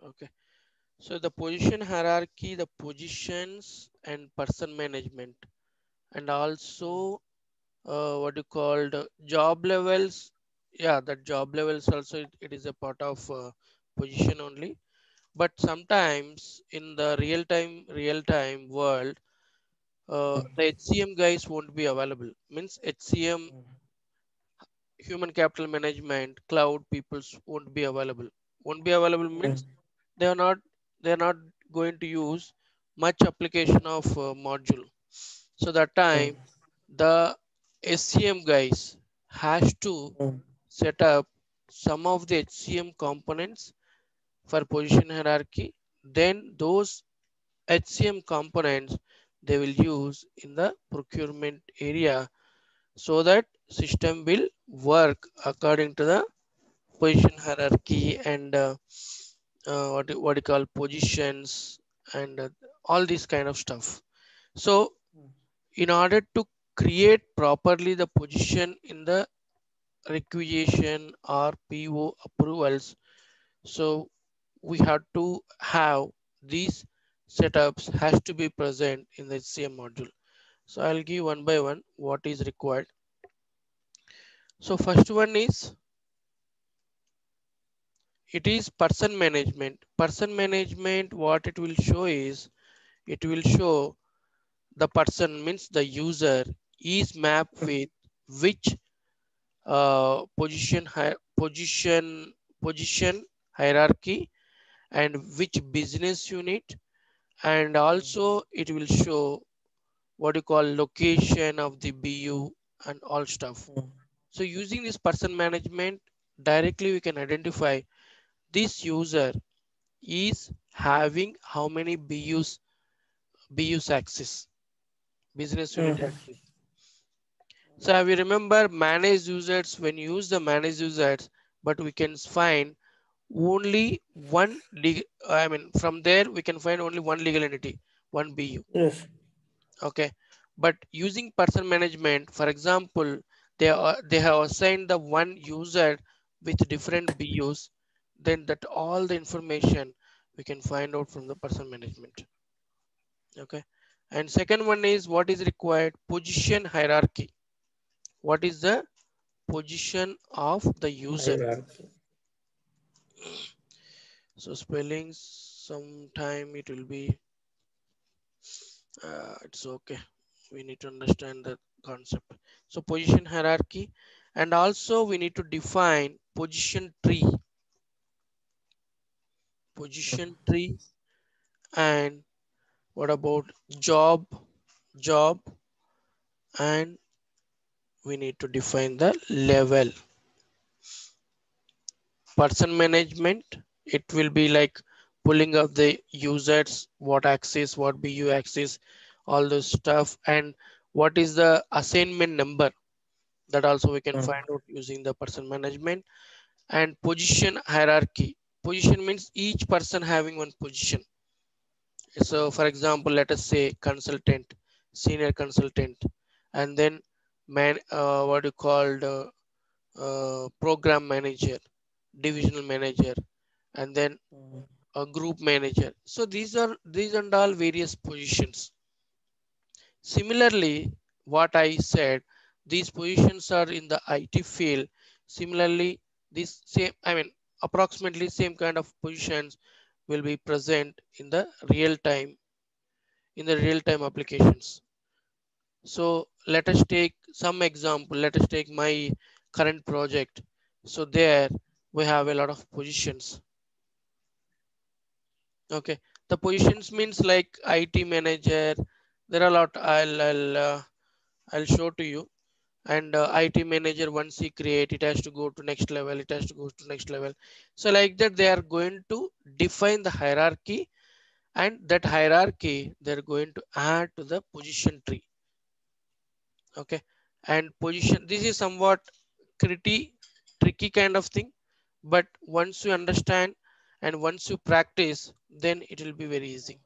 Okay. So the position hierarchy, the positions and person management, and also what you called job levels. Yeah, that job levels also it is a part of position only. But sometimes in the real time world, the HCM guys won't be available. Means HCM, human capital management, cloud peoples won't be available. Won't be available means they are not they are not going to use much application of module. So that time the SCM guys has to set up some of the HCM components for position hierarchy. Then those HCM components they will use in the procurement area so that system will work according to the position hierarchy and what you call positions and all this kind of stuff. So in order to create properly the position in the requisition or PO approvals, so we have to have these setups has to be present in the same module. So I'll give one by one what is required. So first one is it is person management. Person management, what it will show is it will show the person means the user is mapped with which position hierarchy and which business unit, and also it will show what you call location of the BU and all stuff. So using this person management directly we can identify this user is having how many BUs access, business unit access. So we remember managed users when you use the managed users, but we can find only one legal, I mean from there we can find only one legal entity, one BU. Yes. Okay. But using person management, for example, they have assigned the one user with different BUs, then that all the information we can find out from the person management. Okay. And second one is what is required position hierarchy. What is the position of the user? Hierarchy. So spelling sometime it will be it's okay. We need to understand the concept. So position hierarchy, and also we need to define position tree, position tree, and what about job, job, and we need to define the level. Person management, it will be like pulling up the users, what access, what BU access, all those stuff, and what is the assignment number. That also we can find out using the person management. And position hierarchy. Position means each person having one position. So for example, let us say consultant, senior consultant, and then what you called program manager, divisional manager, and then a group manager. So these and all various positions. Similarly, what I said, these positions are in the IT field. Similarly, this same, I mean, approximately same kind of positions will be present in the real time applications. So let us take some example. Let us take my current project. So there we have a lot of positions. Okay, the positions means like IT manager. There are a lot. I'll show to you. And IT manager, once he create, it has to go to next level. It has to go to next level. So like that, they are going to define the hierarchy, and that hierarchy they're going to add to the position tree. Okay, and position. This is somewhat pretty tricky kind of thing, but once you understand and once you practice, then it will be very easy.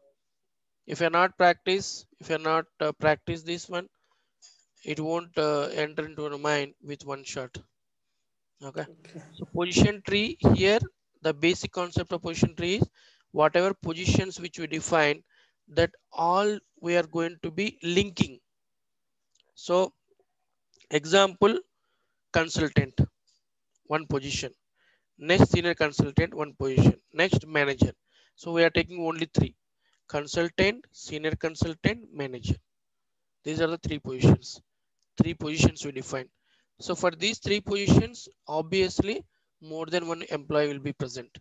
If you're not practice, if you're not practice this one, it won't enter into your mind with one shot. Okay. So position tree here, The basic concept of position tree is whatever positions which we define, that all we are going to be linking. So example, consultant, one position. Next, senior consultant, one position. Next, manager. So we are taking only three: consultant, senior consultant, manager. These are the three positions. Three positions we define. So for these three positions, obviously more than one employee will be present.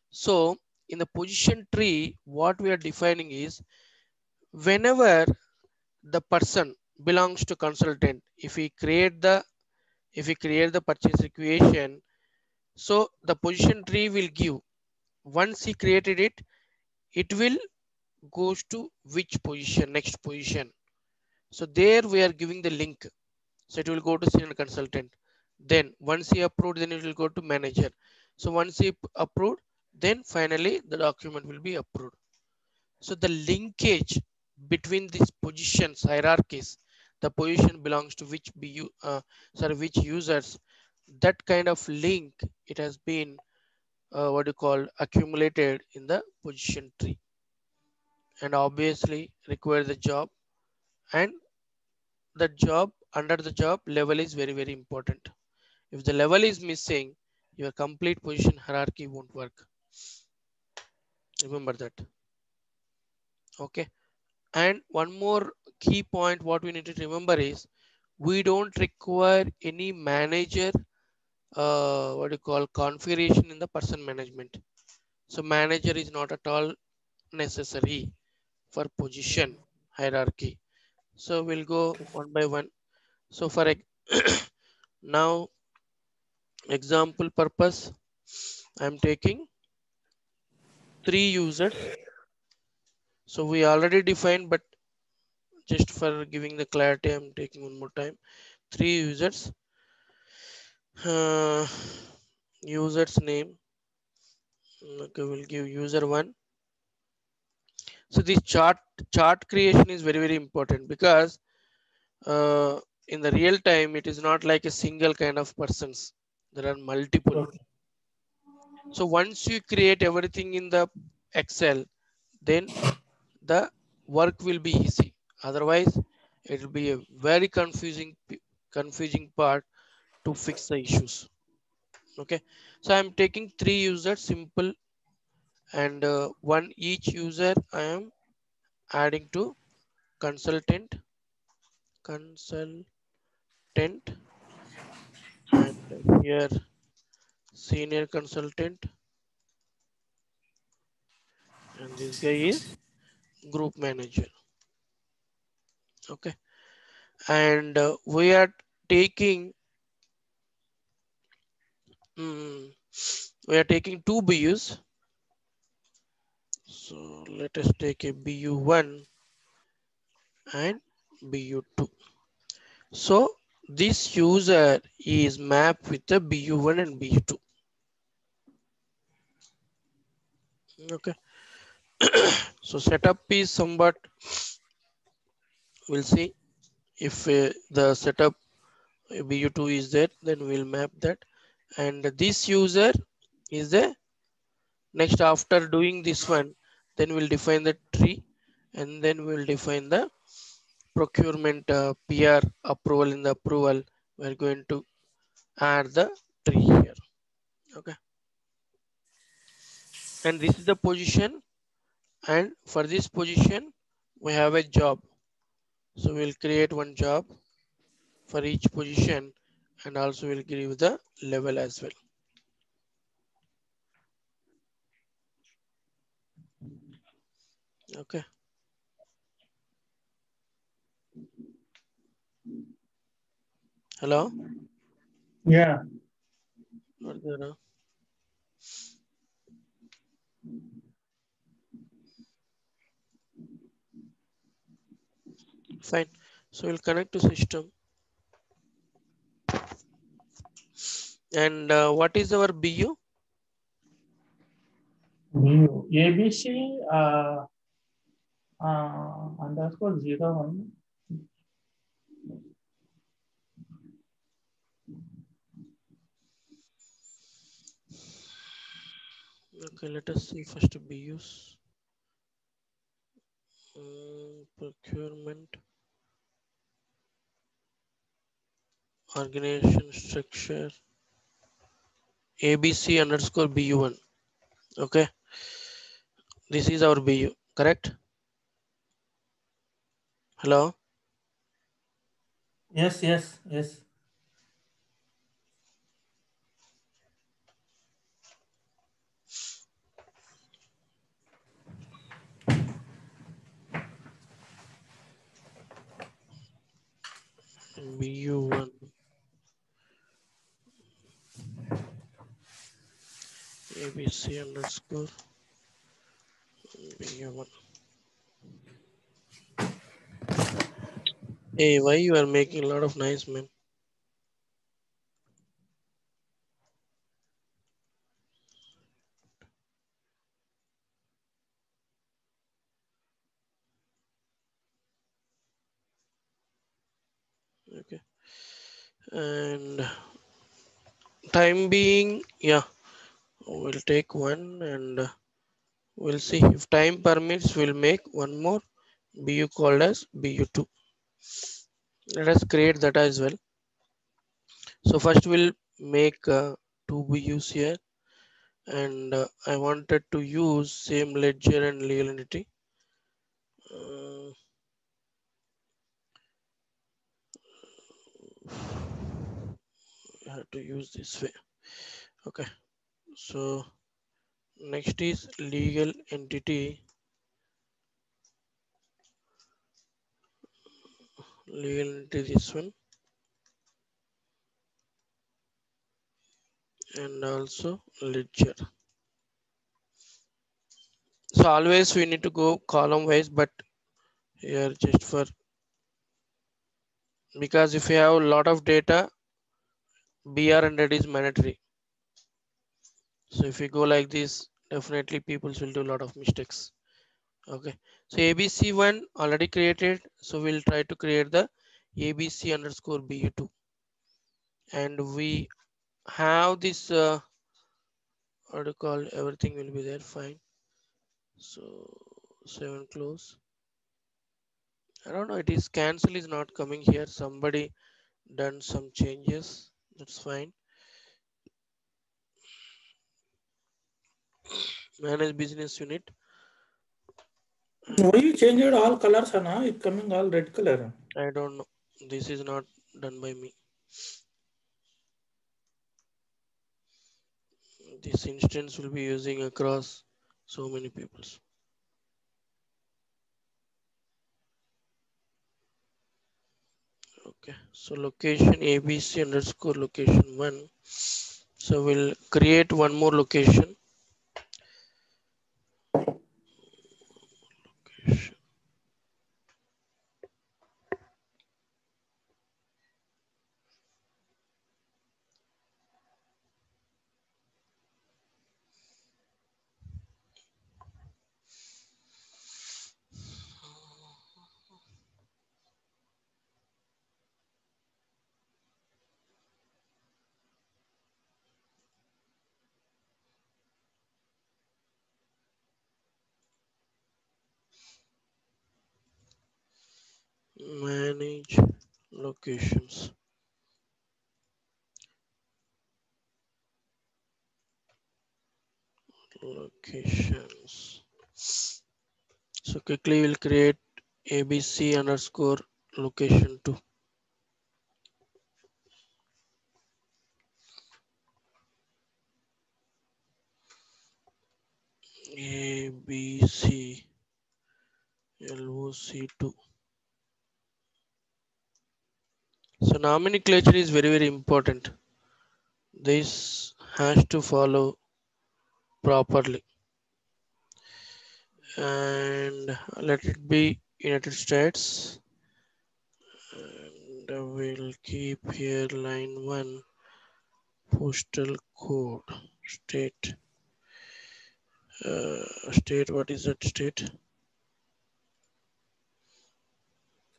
So in the position tree, what we are defining is whenever the person belongs to consultant, if we create the purchase equation, so the position tree will give, once he created it, it will goes to which position, next position. So there we are giving the link. So it will go to senior consultant. Then once he approved, then it will go to manager. So once he approved, then finally the document will be approved. So the linkage between these positions hierarchies, the position belongs to which which users, that kind of link, it has been what you call accumulated in the position tree, and obviously require the job, and the job, under the job level is very very important. If the level is missing, your complete position hierarchy won't work. Remember that. Okay. And one more key point what we need to remember is we don't require any manager what you call configuration in the person management. So manager is not at all necessary for position hierarchy. So we'll go one by one. So for now example purpose, I'm taking three users. So we already defined, but just for giving the clarity, I'm taking one more time. Three users, uh, users name. Okay, we'll give user one. So this chart creation is very very important because in the real time it is not like a single kind of persons. There are multiple. Okay. So once you create everything in the Excel, then the work will be easy. Otherwise, it will be a very confusing part to fix the issues. Okay, so I'm taking three users, simple, and one each user I am adding to consultant, consultant, and here senior consultant, and this guy is group manager. Okay, and we are taking mm, we are taking two BUs. So let us take a BU1 and BU2. So this user is mapped with the BU1 and BU2. Okay. So setup is somewhat, we'll see if the setup BU2 is there, then we'll map that. And this user is the next, after doing this one, then we'll define the tree, and then we'll define the procurement PR approval. In the approval, we're going to add the tree here. Okay. And this is the position. And for this position, we have a job. So we'll create one job for each position, and also we'll give the level as well. Okay. Hello. Yeah. Fine. So we'll connect to system. And what is our BU? View ABC underscore 01. Okay, let us see first BUs. Procurement, organization structure, ABC underscore BU1. Okay, this is our BU, correct? Hello? Yes, yes, yes. BU1, ABC underscore BU1. Hey, why you are making a lot of noise, man? Okay, and time being, yeah, we'll take one and we'll see if time permits, we'll make one more BU called as BU2. Let us create that as well. So first we'll make two BUs here, and I wanted to use same ledger and legal entity. Uh, I have to use this way. Okay, so next is legal entity, this one, and also ledger. So always we need to go column wise, but here just for, because if you have a lot of data, BR100 is mandatory. So if you go like this, definitely people will do a lot of mistakes. Okay, so ABC1 already created, so we'll try to create the ABC underscore BU2, and we have this what do you call, everything will be there, fine. So 7 close. I don't know, it is cancel is not coming here, somebody done some changes, that's fine. Manage business unit, Why and you changed all colors, Anna? It coming all red color. I don't know, this is not done by me. This instance will be using across so many peoples. Okay, so location ABC underscore location 1. So we'll create one more location. Manage locations. Locations. So quickly we'll create ABC underscore location 2. ABC LOC2. So nomenclature is very, very important. This has to follow properly, and let it be United States, and we'll keep here line 1 postal code state. State, what is that state?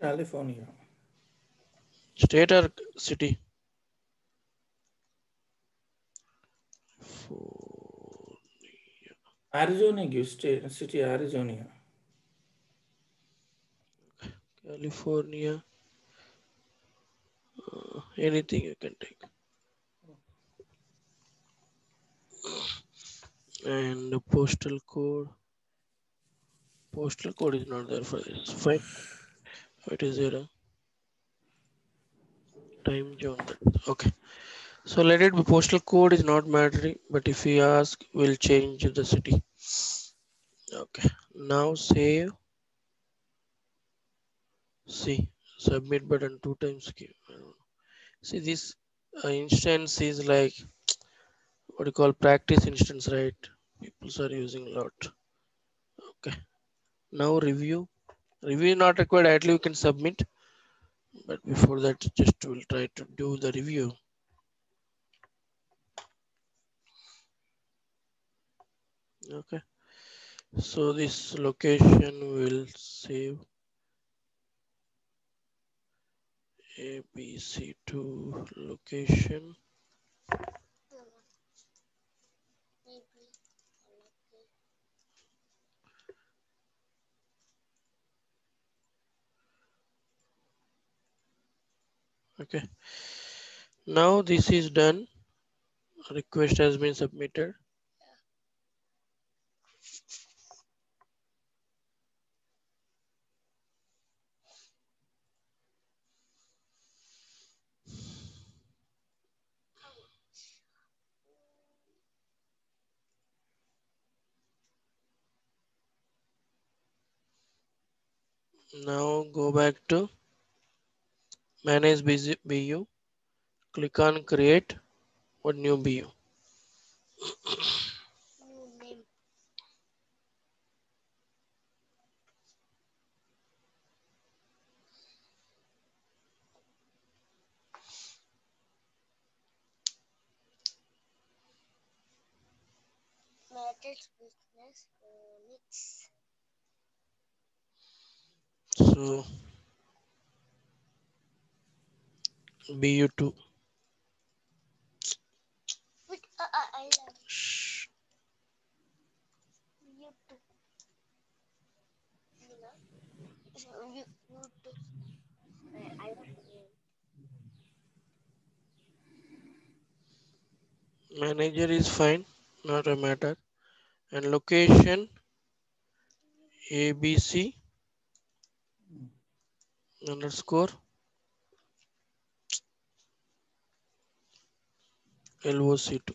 California. State or city? Arizona gives city Arizona. California, anything you can take. And the postal code is not there for this. Fine. It is there. Time zone. Okay. So let it be postal code is not mattering, but if we ask, we'll change the city. Okay. Now save. See, submit button 2 times. See this instance is like what you call practice instance, right? People are using a lot. Okay. Now review. Review not required. Ideally, you can submit. But before that, just we'll try to do the review. Okay. So this location will save ABC2 location. Okay. Now this is done. Request has been submitted. Now go back to manage BU. Click on create or new BU. So BU2. Shh. Manager is fine, not a matter. And location ABC underscore LOC2.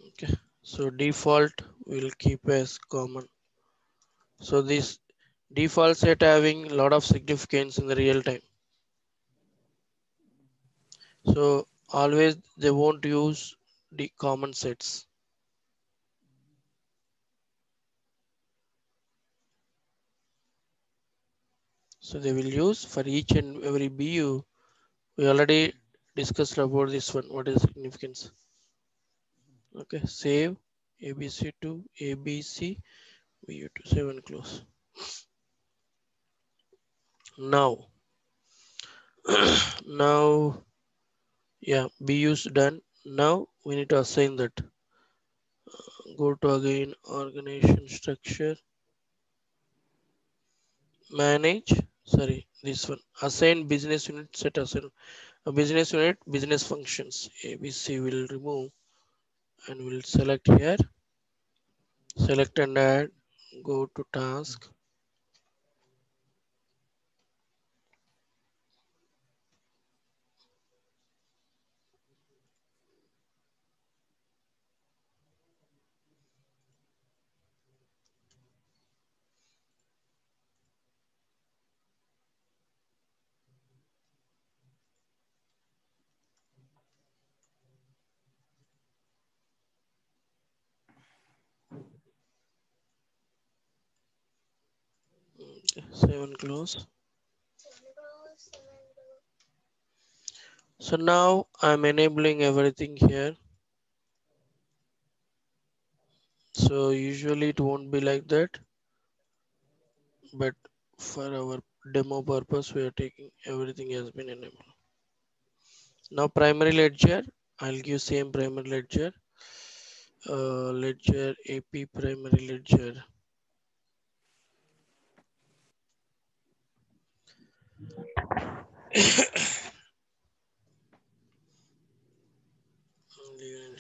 Okay. So default will keep as common. So this default set having a lot of significance in the real time. So always they won't use the common sets. So they will use for each and every BU. We already discussed about this one. What is significance? Okay, save ABC2, ABC, BU2, save and close. Now, now, yeah, BU's done. Now we need to assign that. Go to again organization structure, manage. Sorry, this one. Assign business unit. Set assign a business unit, business functions. ABC will remove and we'll select here. Select and add. Go to task. Okay, save and close. So now I'm enabling everything here. So usually it won't be like that, but for our demo purpose, we are taking everything has been enabled. Now primary ledger, I'll give same primary ledger. Ledger AP primary ledger.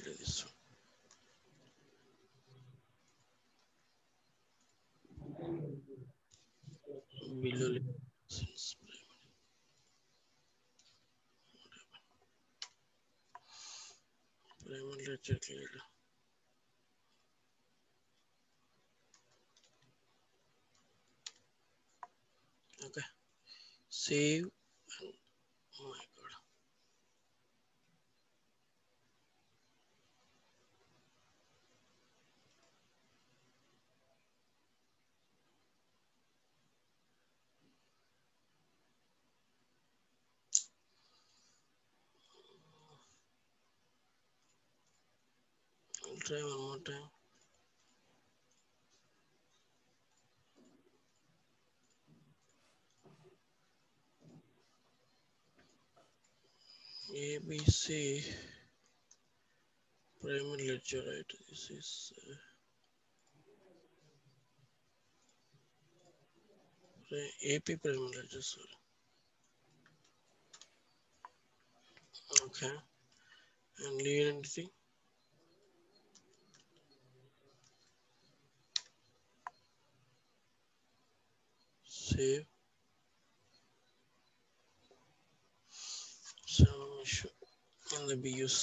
This one. Below primary ledger cleared. Okay. Save. Oh my god. I'll try one more time. ABC primary ledger, right? This is AP primary ledger, sorry. Okay. And legal entity. Save. Some issue in the BUs.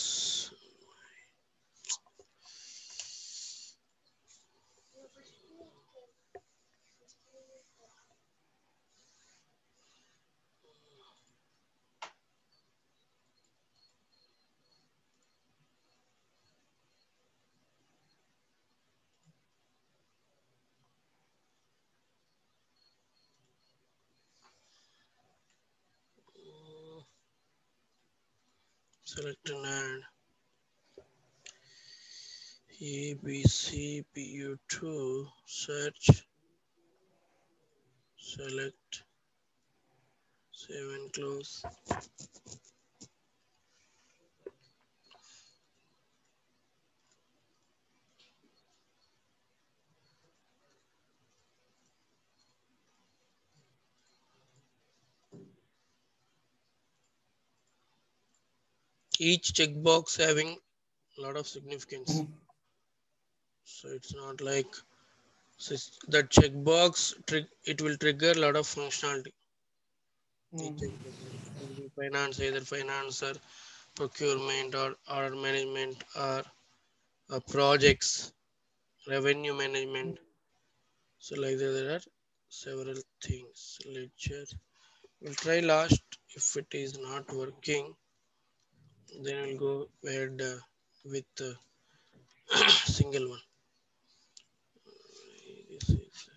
Select and add ABCPU2. Search. Select. Save and close. Each checkbox having a lot of significance. So it's not like that checkbox it will trigger a lot of functionality. Each checkbox can be finance, either finance or procurement or order management or projects, revenue management. So like that, there are several things. Ledger. We'll try last. If it is not working, then we'll go ahead with single one. This is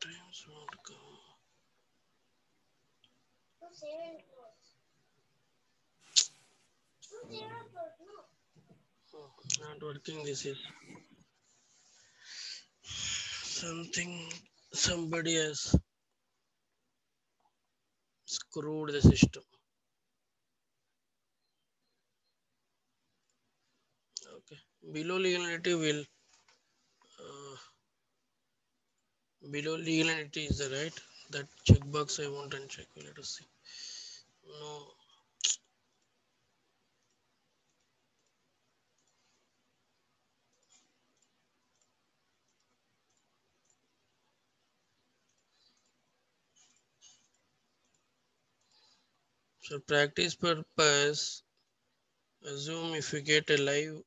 times won't come. Not working. This is something somebody has screwed the system. Okay. Below legal entity will below legal entity is the right that checkbox I want and check. Let us see. No. So practice purpose. Assume if you get a live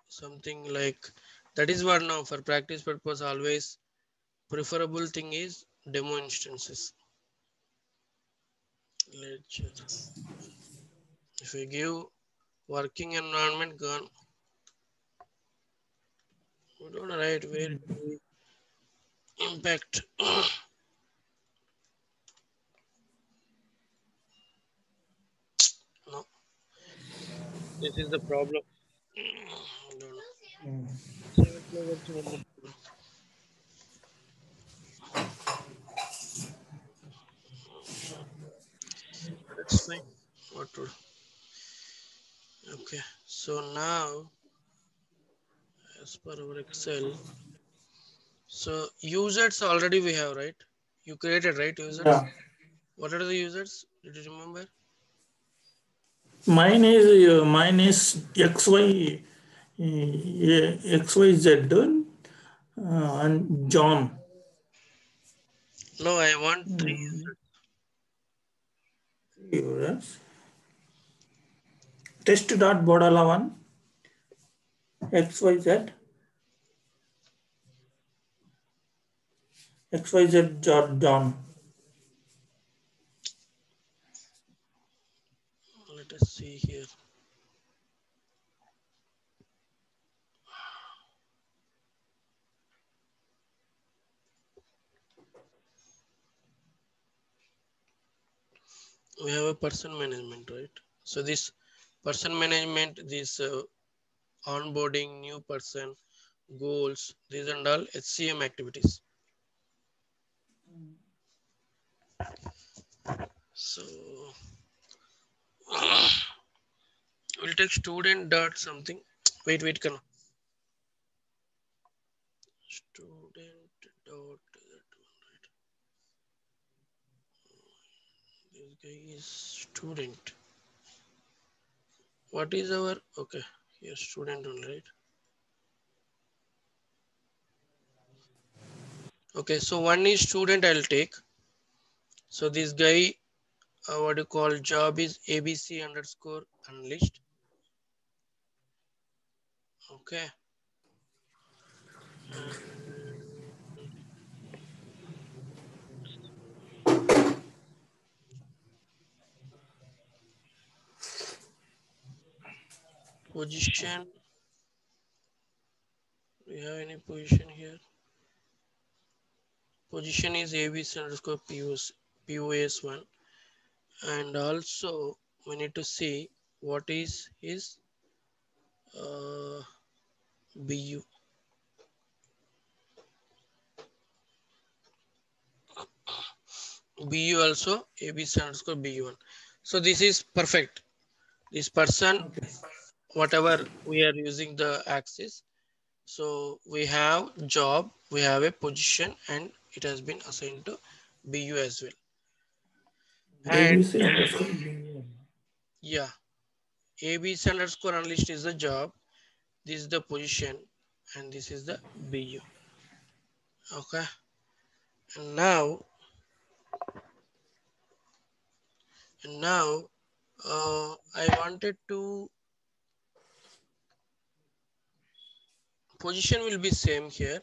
something like that is what now for practice purpose always preferable thing is demo instances. Ledger. If we give working environment gone, we don't write where it will impact. No, this is the problem. I don't know. Save it, close it, That's fine. What to? Okay. So now, as per our Excel, so users already we have, right? You created, right, users? Yeah. What are the users? Did you remember? Mine is XY XYZ and John. No, I want three. Mm, Yes. Test dot Bodala one XYZ XYZ dot John. Let us see here. We have a person management, right? So this person management, this onboarding new person, goals, these and all HCM activities. So we'll take student dot something. Wait, can student dot that one, right? This guy is student. What is our okay? Here student only, right? Okay, so one is student I'll take. So this guy, what you call job is ABC underscore unleashed. Okay. Position. We have any position here? Position is ABC underscore POS1. And also we need to see what is his BU. BU also ABC underscore BU1. So this is perfect. This person, Okay. whatever we are using the axis. So we have job, we have a position, and it has been assigned to BU as well. And ABC underscore BM. yeah, ABC underscore unleashed is the job, this is the position, and this is the BU. Okay. And now I wanted to position will be same here.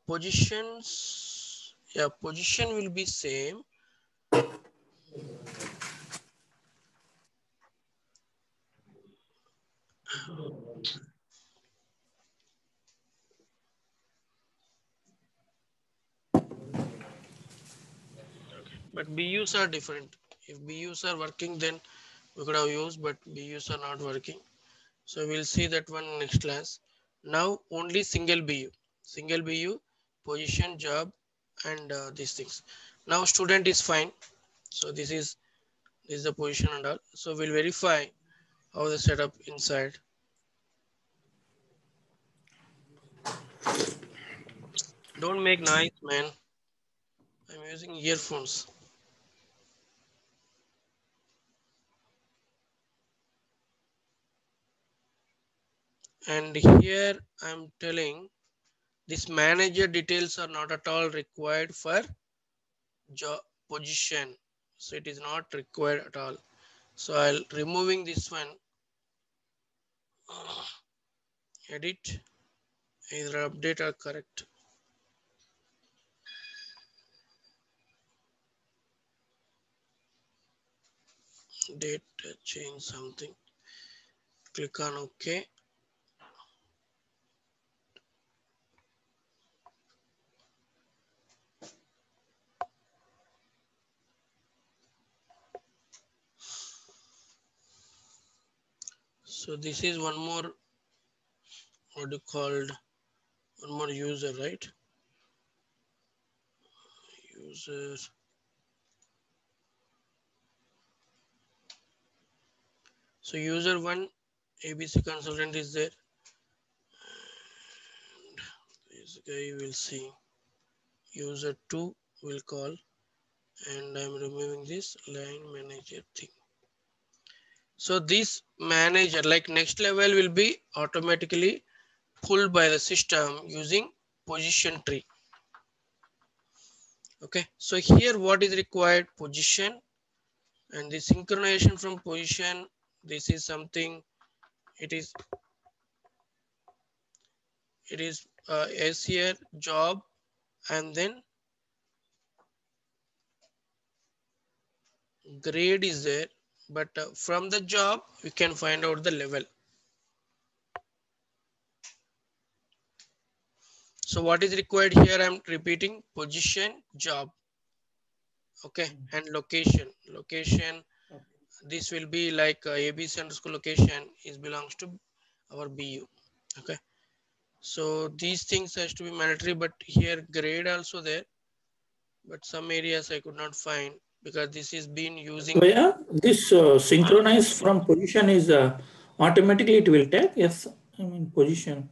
Positions, yeah, position will be same. Okay, but BUs are different. If BUs are working, then we could have used, but BUs are not working. So we'll see that one next class. Now only single BU, position, job, and these things. Now student is fine. So this is the position and all. So we'll verify how the setup inside. Don't make noise, man. I'm using earphones. And here I'm telling this manager details are not at all required for job position. So it is not required at all. So I'll removing this one. Edit, either update or correct. Date change something. Click on OK. So this is one more what you called one more user, right? user. So user 1 ABC consultant is there. This guy will see. User 2 will call, and I'm removing this line manager thing. So this manager, like next level, will be automatically pulled by the system using position tree. Okay, so here what is required? Position, and the synchronization from position. This is something. It is S here job, and then grade is there, but from the job we can find out the level. So what is required here? I'm repeating: position, job, okay, and location. This will be like ABC underscore location is belongs to our BU. Okay, so these things has to be mandatory, but here grade also there, but some areas I could not find because this is being using. Where this synchronize from position is automatically it will take. Yes, I mean position.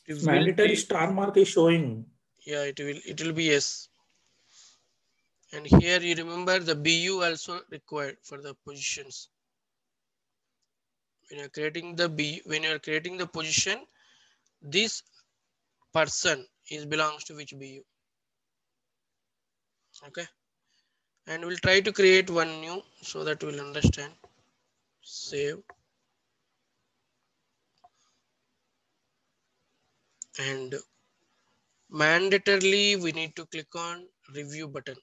It will Mandatory be, star mark is showing. yeah, it will be yes. And here you remember the BU also required for the positions. When you're creating the when you're creating the position, this person is belongs to which BU. Okay, and we'll try to create one new so that we'll understand. Save, and mandatorily we need to click on review button.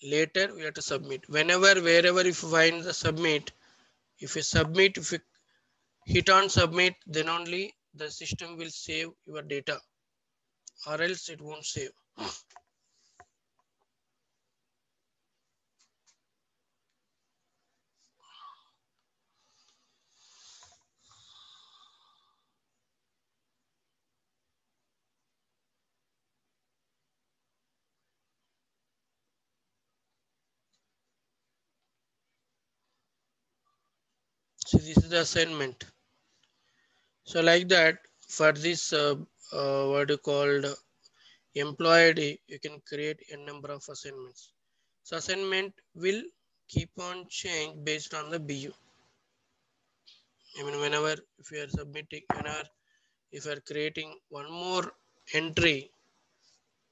Later we have to submit. Whenever, wherever if you find the submit, if you submit, if you hit on submit, then only the system will save your data, or else it won't save. So this is the assignment. So like that, for this what you called employee ID, you can create a number of assignments. So assignment will keep on change based on the BU. I mean, whenever if you are submitting, whenever if you are creating one more entry,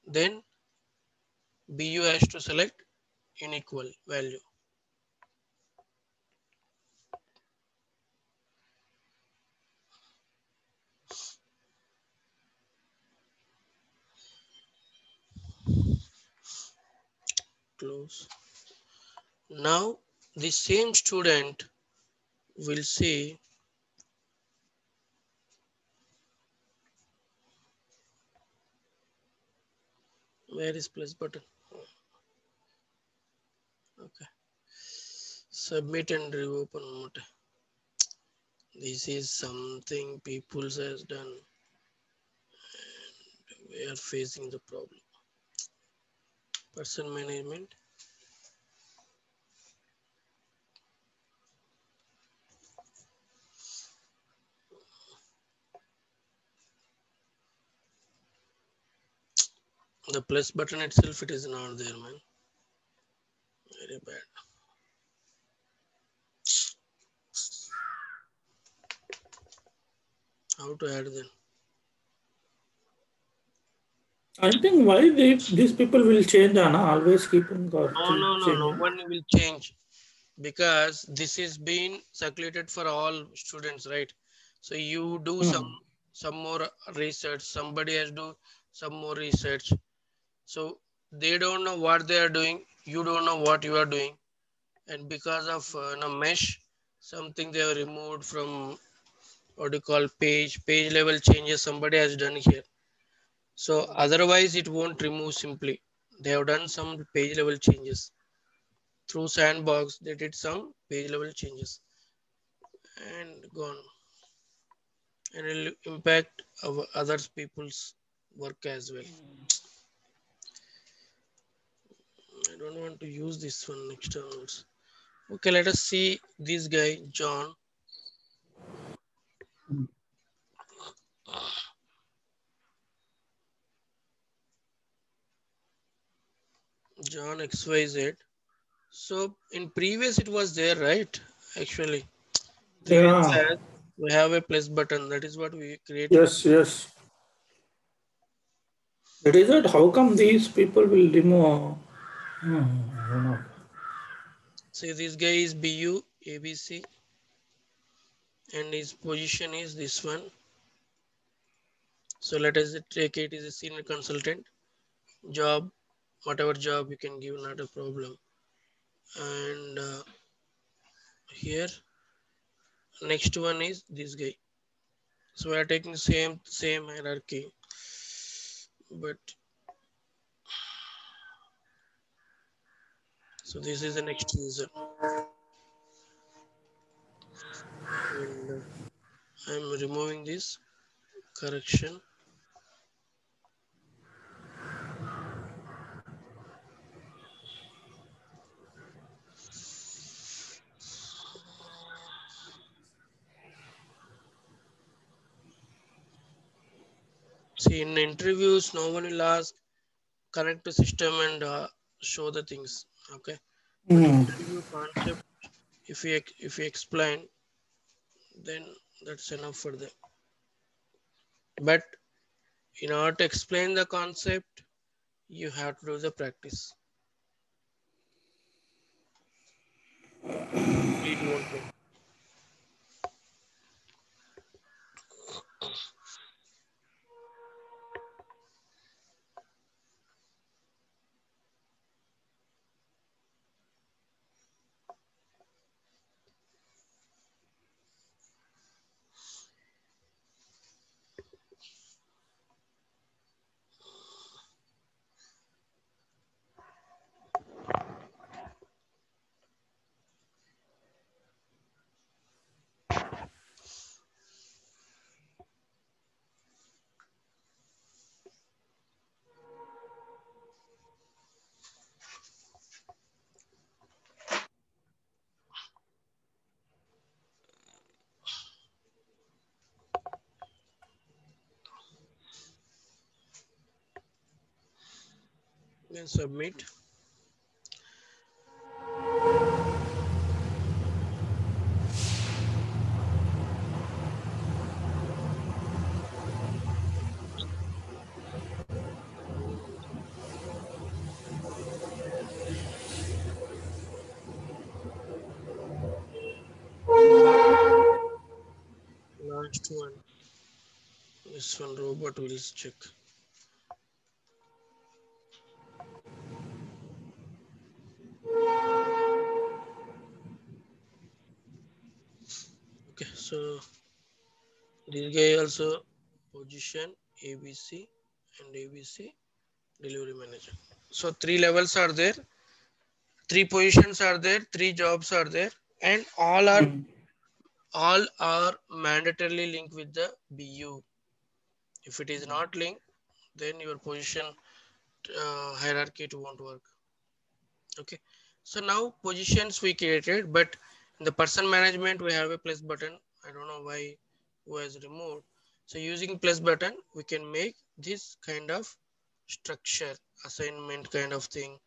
then BU has to select unequal value. Close. Now the same student will say, where is plus button? Okay. Submit and reopen. This is something people has done. We are facing the problem. Person management. The plus button itself, it is not there, man. Very bad. How to add then? I think why these people will change, Anna, always keeping or No. changing. One will change because this is being circulated for all students, right? So you do Hmm. some more research. Somebody has do some more research. So they don't know what they are doing. You don't know what you are doing, and because of mesh, something they have removed from what you call page level changes. Somebody has done here. So otherwise, it won't remove simply. They have done some page level changes through sandbox. They did some page level changes and gone, and it will impact our others people's work as well. I don't want to use this one externals. Okay, let us see this guy, John. John XYZ. So in previous it was there, right? Actually, previous Yeah. as we have a plus button. That is what we created. Yes. Yes. That is it. How come these people will remove? I don't know. See, this guy is BU ABC, and his position is this one. So let us take it as a senior consultant job, whatever job you can give, not a problem. And here, next one is this guy. So we are taking same hierarchy, but so this is the next user, and I'm removing this correction. See, in interviews, no one will ask connect to system and show the things. Okay, but Hmm. interview concept, if we explain, then that's enough for them. But in order to explain the concept, you have to do the practice. It won't work. Then submit. Last one. This one robot will check. Okay, so this guy also position ABC and ABC delivery manager. So three levels are there, three positions are there, three jobs are there, and Hmm. all are mandatorily linked with the BU. If it is not linked, then your position hierarchy it won't work. Okay, so now positions we created, but in the person management we have a plus button. I don't know why who has removed. So using plus button we can make this kind of structure, assignment kind of thing,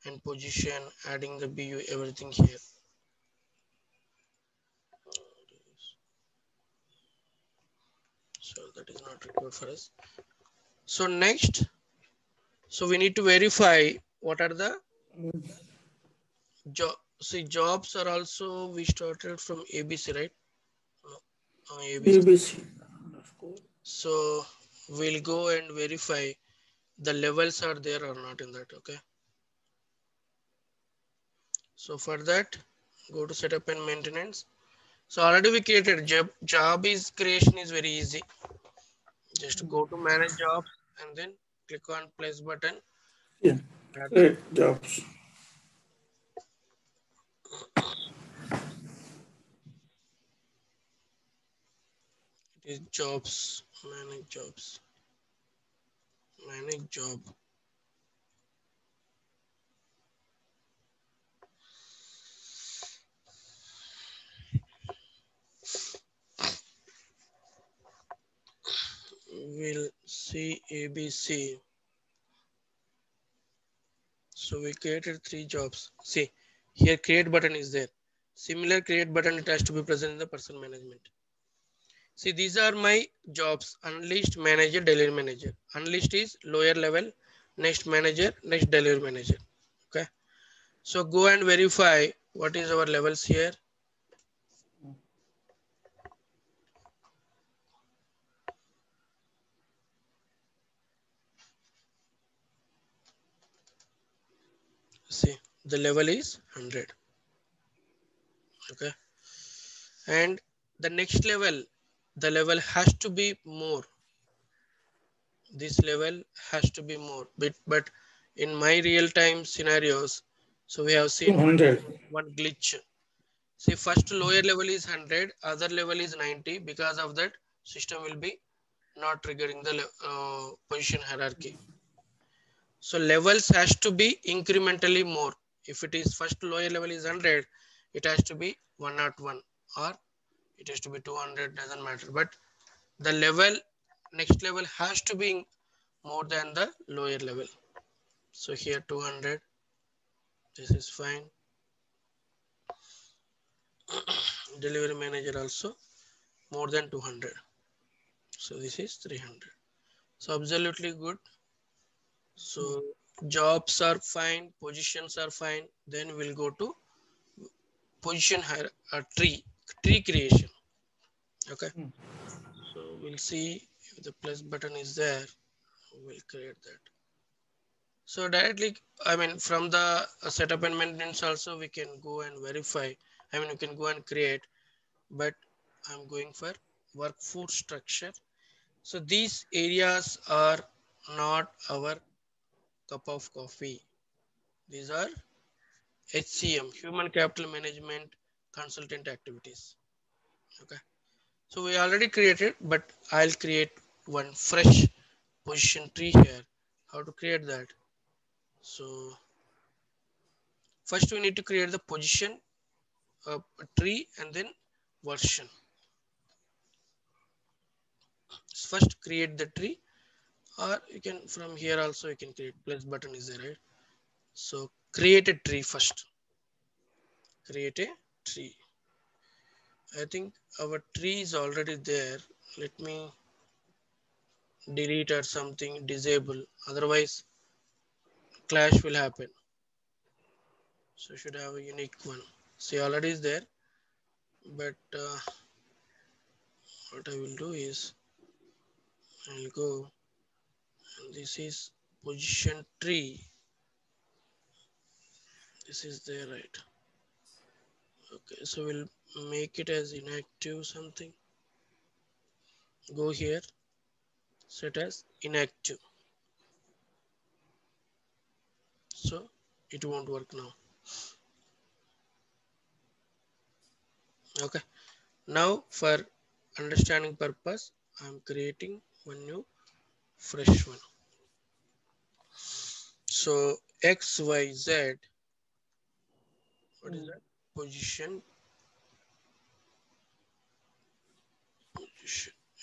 and position, adding the BU, everything here. So that is not required for us. So next, so we need to verify what are the job. See, jobs are also we started from ABC, right? No, ABC. ABC. So we'll go and verify the levels are there or not in that. Okay, so for that, go to setup and maintenance. So already we created job is creation is very easy. Just go to manage jobs and then click on plus button. Yeah. Add the Great jobs. it is jobs, manage job. we'll see ABC. So we created 3 jobs. See, here create button is there. Similar create button, it has to be present in the person management. See, these are my jobs: unleashed, manager, delivery manager. Unleashed is lower level, next manager, next delivery manager. Okay. So go and verify what is our levels here. See, the level is 100. Okay. And the next level, the level has to be more. This level has to be more. But in my real time scenarios, so we have seen 100. one glitch. See, first lower level is 100, other level is 90. Because of that, system will be not triggering the position hierarchy. So levels has to be incrementally more. If it is first lower level is 100, it has to be 101 or it has to be 200, doesn't matter. But the level, next level has to be more than the lower level. So here 200, this is fine. Delivery manager also more than 200. So this is 300. So absolutely good. So jobs are fine, positions are fine. Then we'll go to position hierarchy, tree creation. Okay. So we'll see if the plus button is there. We'll create that. So directly, I mean, from the setup and maintenance also we can go and verify. I mean, we can go and create, but I'm going for workforce structure. So these areas are not our cup of coffee. These are HCM, human capital management consultant activities. Okay. So we already created, but I'll create one fresh position tree here. How to create that? So first we need to create the position tree and then version. First create the tree, or you can from here also you can create plus button is there, right? So create a tree first. Create a tree. I think our tree is already there. Let me delete or something, disable. Otherwise, clash will happen. So should have a unique one. See, already is there. But what I will do is I'll go and this is position tree. This is there, right? Okay, so we'll make it as inactive something. Go here, set as inactive. So it won't work now. Okay. Now for understanding purpose, I'm creating one new fresh one. So XYZ, what is that? Position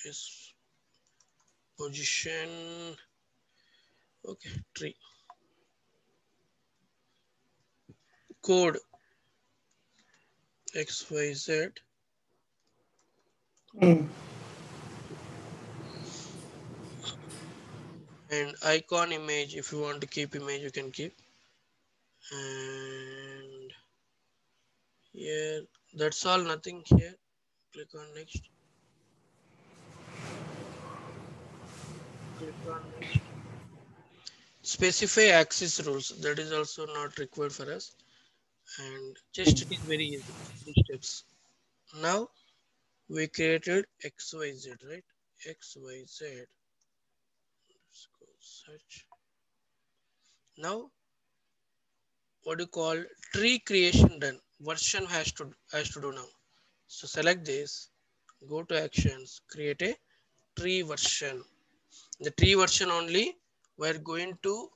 is position. Okay, tree. Code XYZ. And icon image, if you want to keep image, you can keep. And here, that's all, nothing here. Click on next. Click on next. Specify access rules, that is also not required for us. And just it is very easy, 3 steps. Now we created XYZ, right? XYZ. Let's go search. Now what do you call tree creation done? Version has to do now. So select this, go to actions, create a tree version. The tree version only we're going to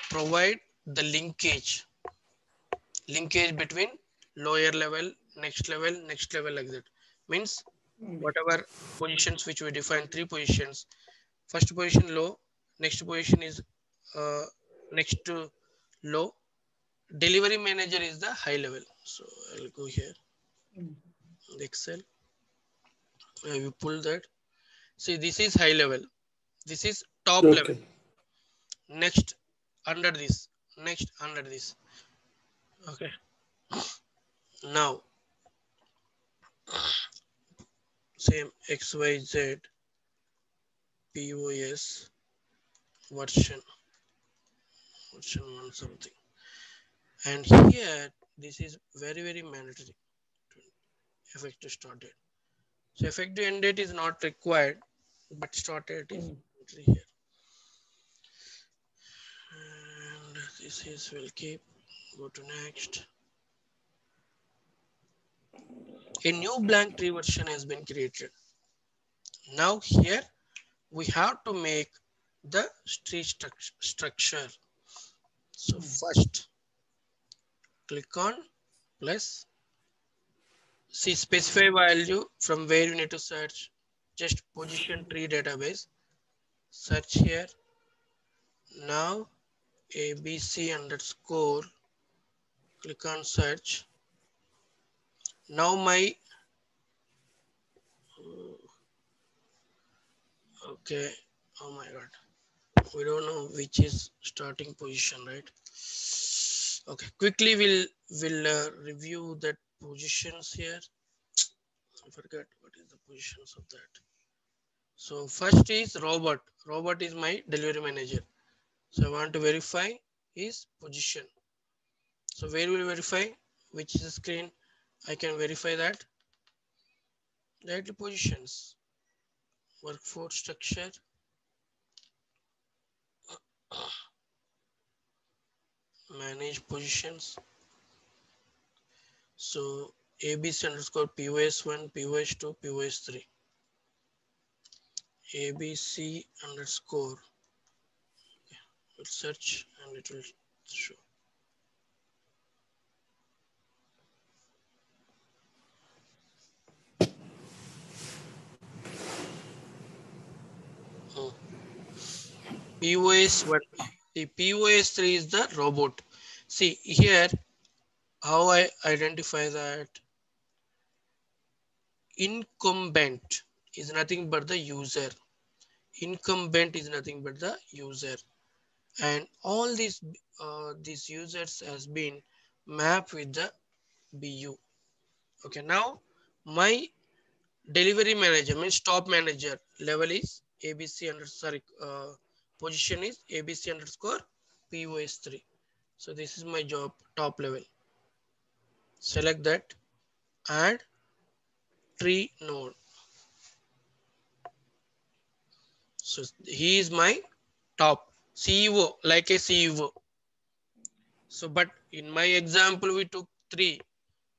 provide the linkage between lower level, next level, like that. Means whatever positions which we define, three positions. First position low, next position is next to low. Delivery manager is the high level. So I'll go here, Excel. I will pull that. See, this is high level. This is top level. Okay. Next under this. Next under this. Okay. Now same XYZ POS version one something. And here this is very mandatory. Effective start date. So effective end date is not required, but start date is mandatory here. And this is will keep. Go to next. A new blank tree version has been created. Now here we have to make the tree structure. So first click on plus, see specify value from where you need to search, just position tree database, search here. Now ABC underscore, click on search. Now my, okay, oh my god, we don't know which is starting position, right? Okay, quickly we'll review that positions here. I forgot what is the positions of that. So first is robot. Robot is my delivery manager. So I want to verify his position. So where will verify? Which is the screen? I can verify that. Directly positions. Workforce structure. Manage positions. So ABC underscore POS1, POS2, POS3. ABC underscore. We'll search and it will show. POS1. The POS3 is the robot. See here how I identify that. Incumbent is nothing but the user. Incumbent is nothing but the user, and all these users has been mapped with the BU. Okay, now my delivery manager means top manager level is ABC under sorry position is ABC underscore POS3. So this is my job top level. Select that, add tree node. So he is my top CEO, like a CEO. So, but in my example, we took three,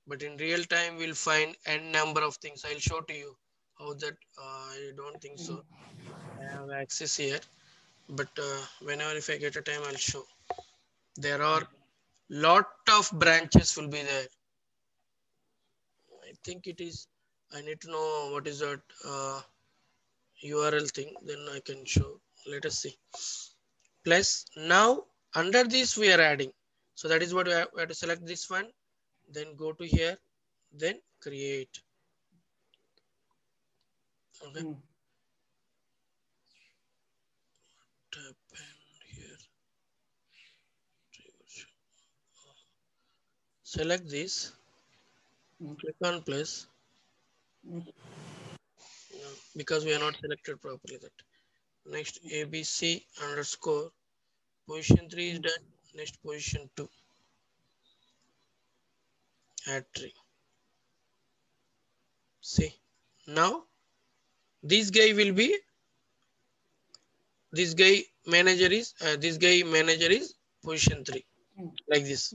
but in real time, we'll find n number of things. I'll show to you how that. I don't think so. I have access here, but whenever if I get a time, I'll show. There are lot of branches will be there. I think it is. I need to know what is that URL thing. Then I can show. Let us see. Plus now under this we are adding. So that is what we have to select this one. Then go to here. Then create. Okay. Tap here. Select this. Click on plus. No, because we are not selected properly that. Next ABC underscore. Position 3 is done. Next position 2. Add tree. See. Now this guy will be this guy manager is position 3 like this.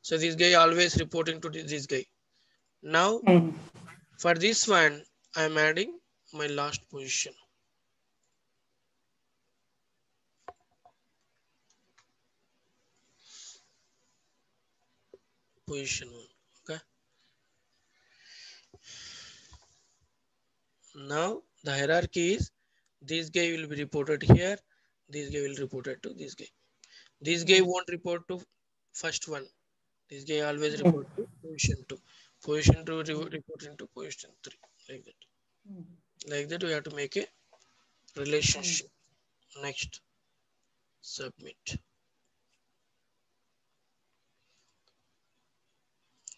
So this guy always reporting to this guy. Now for this one I am adding my last position. Position 1. Okay. Now the hierarchy is this guy will be reported here, this guy will report it to this guy. This guy won't report to first one. This guy always report to position 2. Position 2 report into position 3. Like that. Like that we have to make a relationship. Next, submit.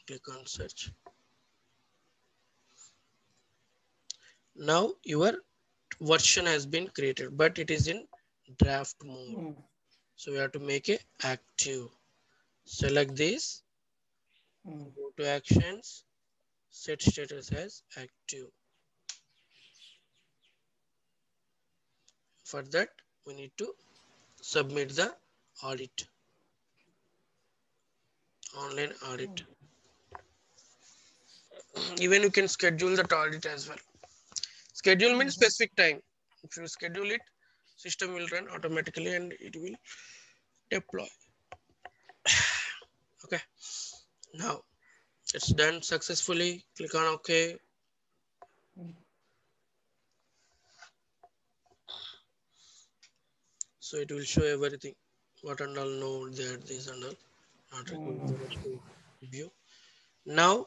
Click on search. Now your version has been created, but it is in draft mode. So we have to make it active. Select this, go to actions, set status as active. For that, we need to submit the audit, online audit. Even you can schedule that audit as well. Schedule means specific time. If you schedule it, system will run automatically and it will deploy. Okay. Now it's done successfully. Click on OK. So it will show everything. What and all node there, this and all. Not required too much to view. Now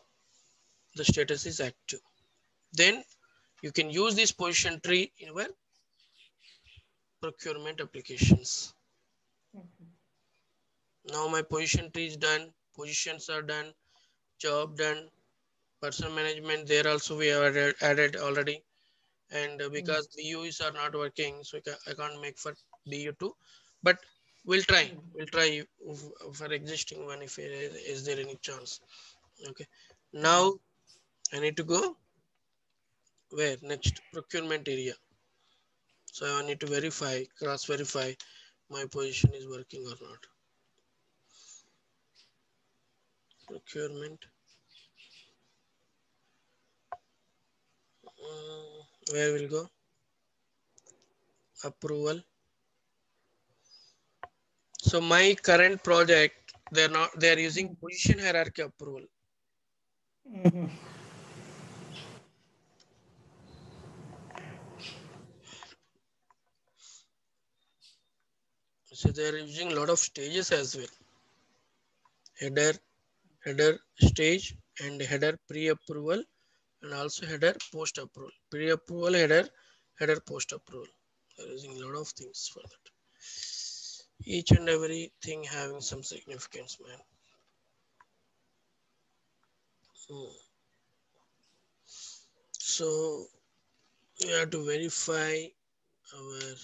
the status is active. Then you can use this position tree in your procurement applications. Now my position tree is done, positions are done, job done, person management there also we have added already. And because BUs are not working, so I can't make for BU2, but we'll try for existing one if is there any chance. Okay, now I need to go where next procurement area. So I need to verify, cross verify my position is working or not. Procurement. Where will go? Approval. So my current project, they're using position hierarchy approval. So they're using a lot of stages as well. Header stage and header pre-approval and also header post-approval. Pre-approval, header post-approval. They're using a lot of things for that. Each and everything having some significance, man. So we have to verify our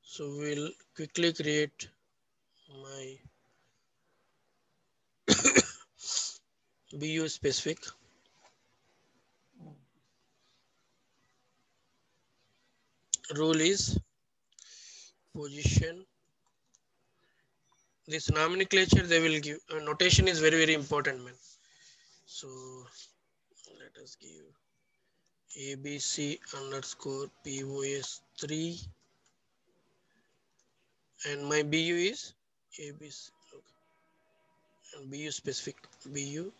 so we'll quickly create my BU specific. Rule is position. This nomenclature they will give notation is very important, man. So let us give ABC underscore POS 3 and my BU is ABC. Okay. And BU specific BU.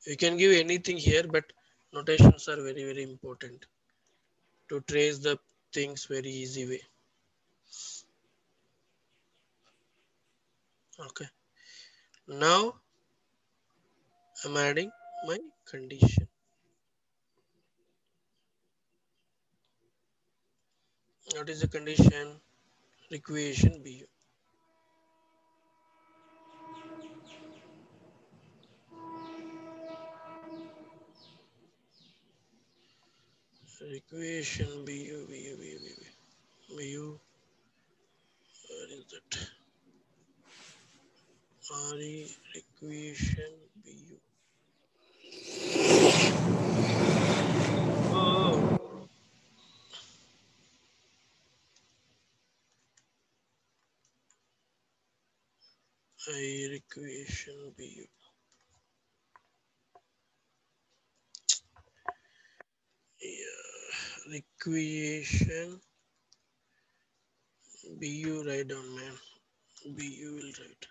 You can give anything here, but notations are very important to trace the things very easy way. Okay. Now I'm adding my condition. What is the condition? Requisition BU. Requisition BU. Where is that? RE requisition BU. Oh, I requisition BU. Yeah, requisition BU write down, man. BU will write.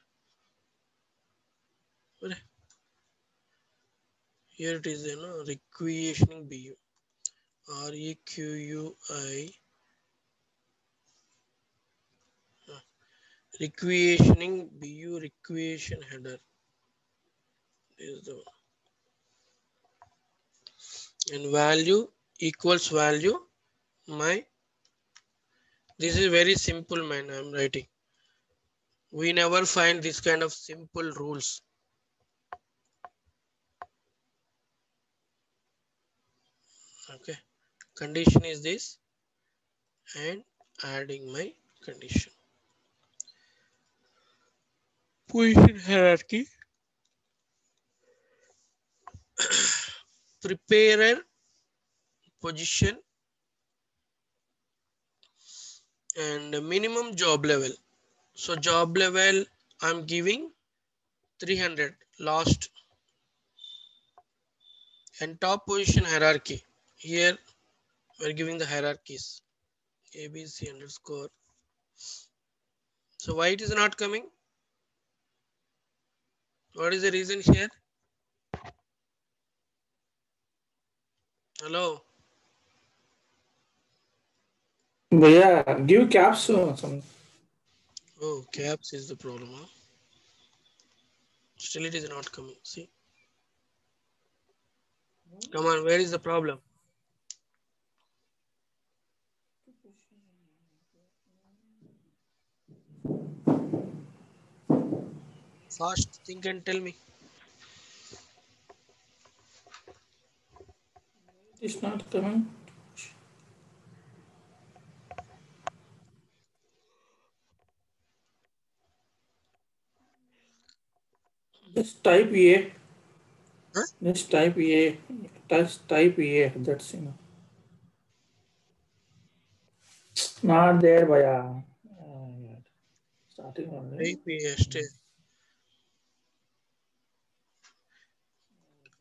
Where- Here it is, requisitioning BU. REQUI. Requisitioning BU requisition header is the one. And value equals value. This is very simple, man. I'm writing. We never find this kind of simple rules. Okay. Condition is this, and adding my condition. Position hierarchy. Preparer position and minimum job level. So job level I'm giving 300 last, and top position hierarchy. Here we're giving the hierarchies ABC underscore. So why it is not coming? What is the reason here? Hello. Yeah, give caps some. Oh, caps is the problem, huh? Still it is not coming. See, come on, where is the problem? Fast think and tell me. It's not coming. Just type A. Huh? Just type A. Just type A. That's not there, bhaiya. Yeah. Starting only. IPST.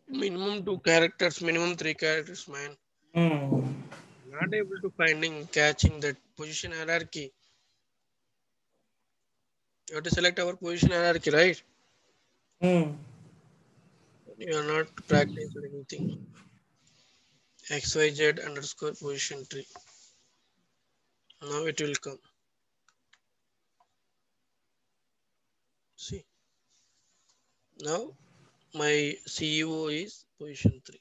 Minimum 2 characters, minimum 3 characters, man. Hmm. Not able to finding catching that position hierarchy. You have to select our position hierarchy, right? Hmm. You are not practicing anything. XYZ underscore position tree. Now it will come. See, now my CEO is position 3.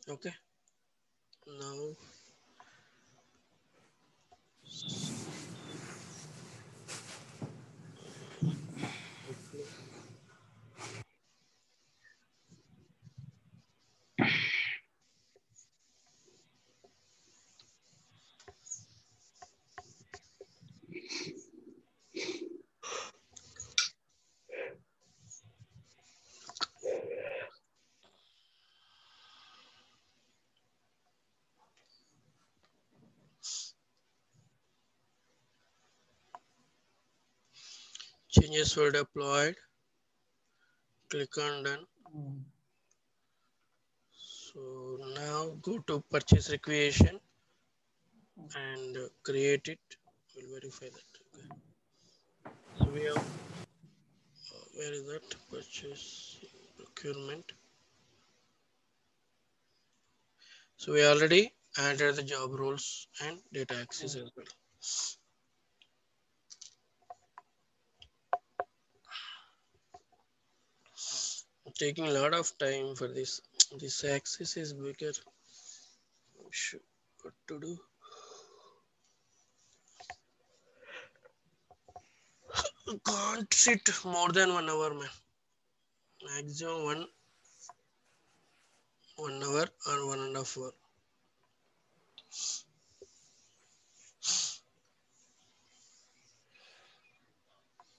Okay. Now changes were deployed. Click on done. So now go to purchase requisition and create it. We'll verify that. Okay. So we have where is that purchase procurement? So we already added the job roles and data access as well. Taking a lot of time for this. This access is bigger. What to do? Can't sit more than 1 hour, man. Maximum one hour or 1.5 hours.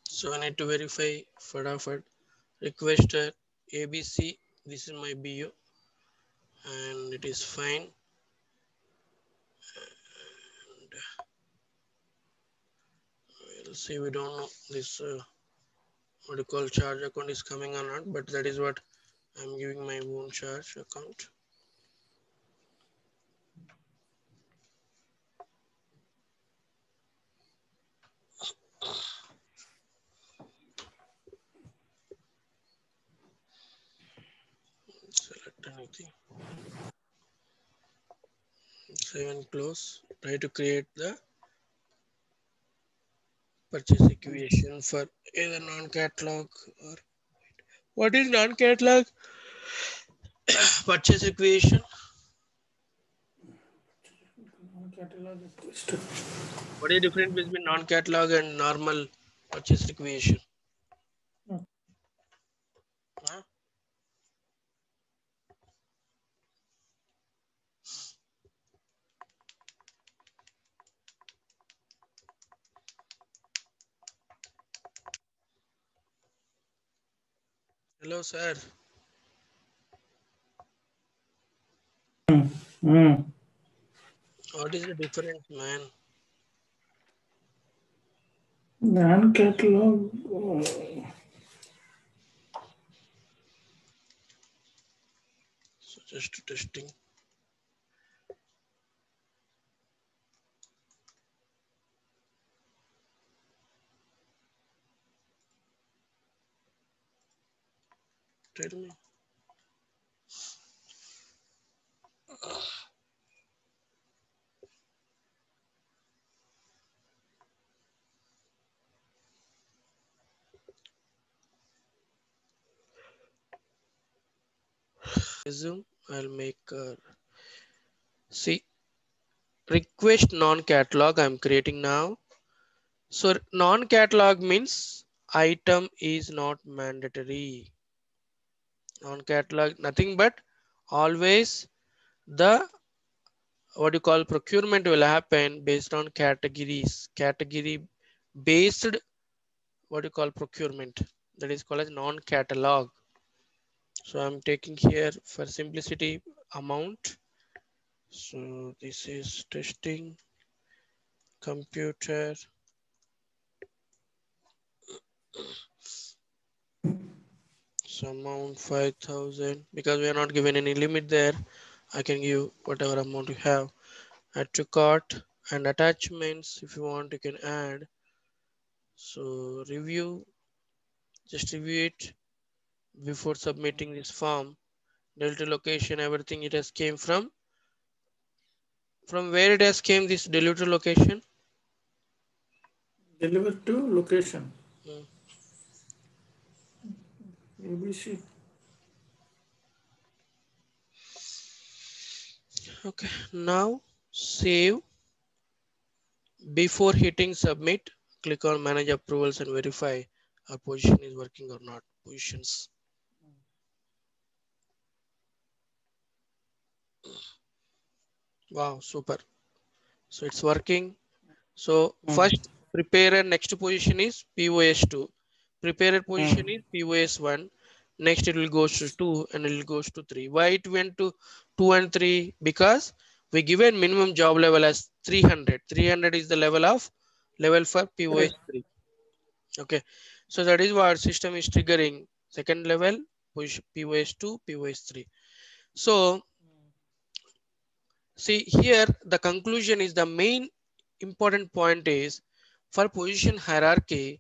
So I need to verify Fadafad requester ABC. This is my BU and it is fine. And we'll see. We don't know this what do you call charge account is coming or not, but that is what I'm giving my own charge account. Nothing. 7 close. Try to create the purchase equation for either non-catalog or what is non-catalog purchase equation? Catalog is just What is the difference between non-catalog and normal purchase equation? Huh? Hello, sir. mm. What is the difference, man? Non-catalog. So just testing. Tell me. Resume. I'll make see request non-catalog. I'm creating now. So non-catalog means item is not mandatory. Non-catalog nothing but always the what you call procurement will happen based on categories. Category based what you call procurement, that is called as non-catalog. So I'm taking here for simplicity amount. So this is testing computer. So amount 5,000 because we are not given any limit there. I can give whatever amount you have. Add to cart and attachments if you want you can add. So review, just review it before submitting this form. Delta location, everything it has came from where it has came this delivery location. Deliver to location. Hmm. ABC. Okay, now save. Before hitting submit, click on manage approvals and verify our position is working or not. Positions. Wow, super. So it's working. So Mm. first preparer next position is POS2. Preparer position Mm. is POS1. Next it will go to 2 and it will goes to 3. Why it went to 2 and 3? Because we given minimum job level as 300. 300 is the level for Correct. POS3. Okay. So that is what system is triggering second level push POS2, POS3. So see here the conclusion is the main important point is for position hierarchy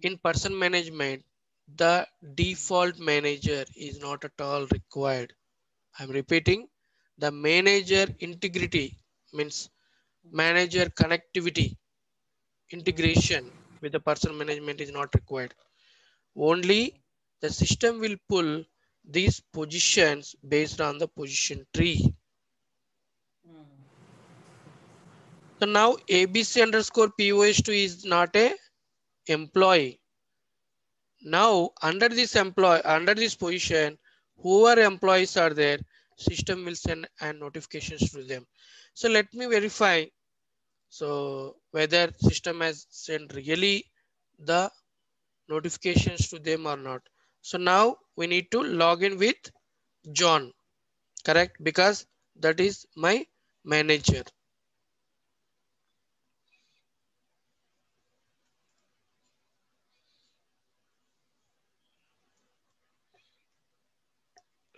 in person management, the default manager is not at all required. I'm repeating, the manager integrity means manager connectivity integration with the person management is not required. Only the system will pull these positions based on the position tree. So now ABC underscore POS2 is not a employee. Now under this position, whoever employees are there, system will send and notifications to them. So let me verify. So whether system has sent really the notifications to them or not. So now we need to log in with John, correct? Because that is my manager.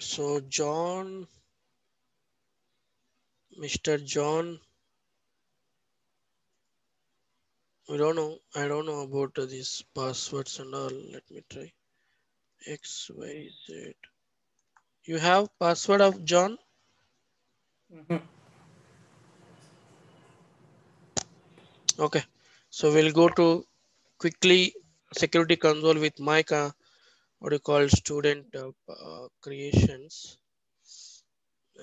So John, Mr. John, we don't know. I don't know about these passwords and all. Let me try. XYZ You have password of John? Mhm. Okay. So we'll go to quickly security console with my what you call student creations,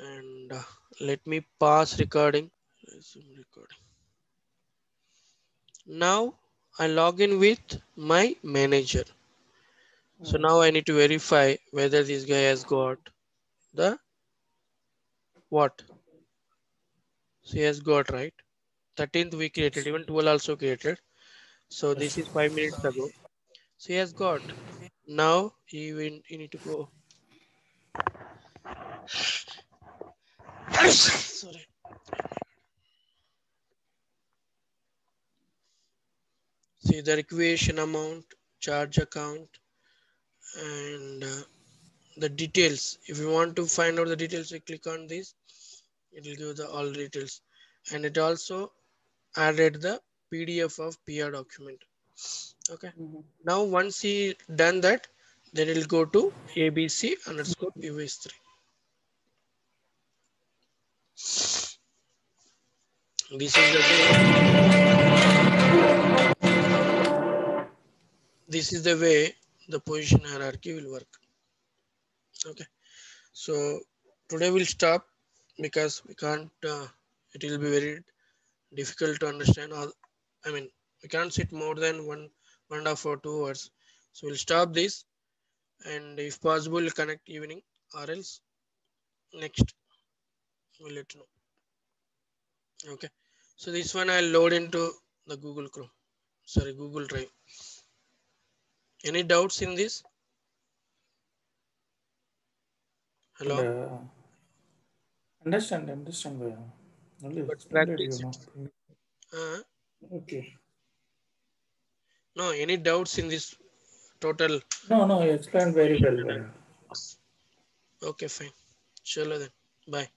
and let me pause recording. Resume recording. Now I log in with my manager. So now I need to verify whether this guy has got the what. So he has got, right. 13th we created, even 12 also created. So this Yes. is 5 minutes ago. So he has got. Now he need to go. Sorry. See the requisition amount, charge account, and the details. If you want to find out the details, you click on this. It will give the all details, and it also added the PDF of PR document. Okay. Mhm. Now once he done that, then it will go to ABC underscore PVS3. This is the way. This is the way the position hierarchy will work. Okay. So today we'll stop because we can't. It will be very difficult to understand all. I mean, we can't sit more than 1.5 or 2 hours. So we'll stop this, and if possible, we'll connect evening, or else next we'll let you know. Okay. So this one I'll load into the Google Chrome. Sorry, Google Drive. Any doubts in this? And Hello. understand, Bhaiya. Only But explained it, practice it. Uh, Okay. no, any doubts in this total? No, you explained very well, Bhaiya. Okay, fine. Chalo then. Bye.